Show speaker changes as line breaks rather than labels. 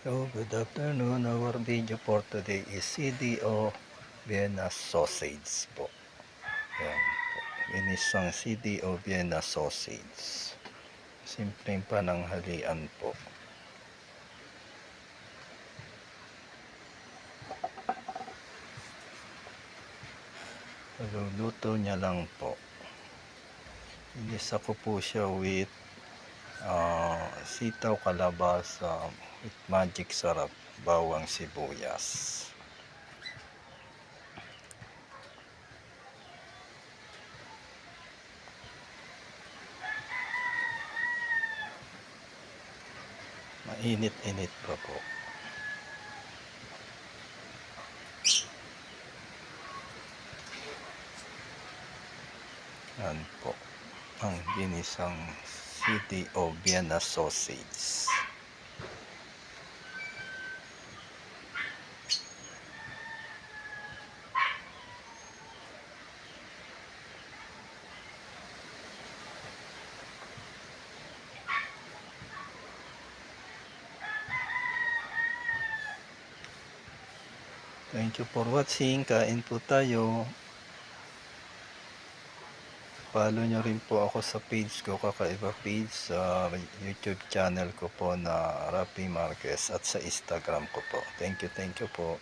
Hello, good afternoon. Our video for today is CDO Vienna Sausage po. Yan po. Inisang CDO Vienna Sausage. Simpleng pananghalian po. Luluto niya lang po. Inisa ko po siya with sitaw, kalabasa, with magic sarap, bawang sibuyas. Mainit-init pa po. Yan po ang ginisang CDO Vienna Sausage. Thank you for watching. Kain po tayo. Follow nyo rin po ako sa page ko, Kakaiba Page, sa YouTube channel ko po na Rafi Marquez, at sa Instagram ko po. Thank you po.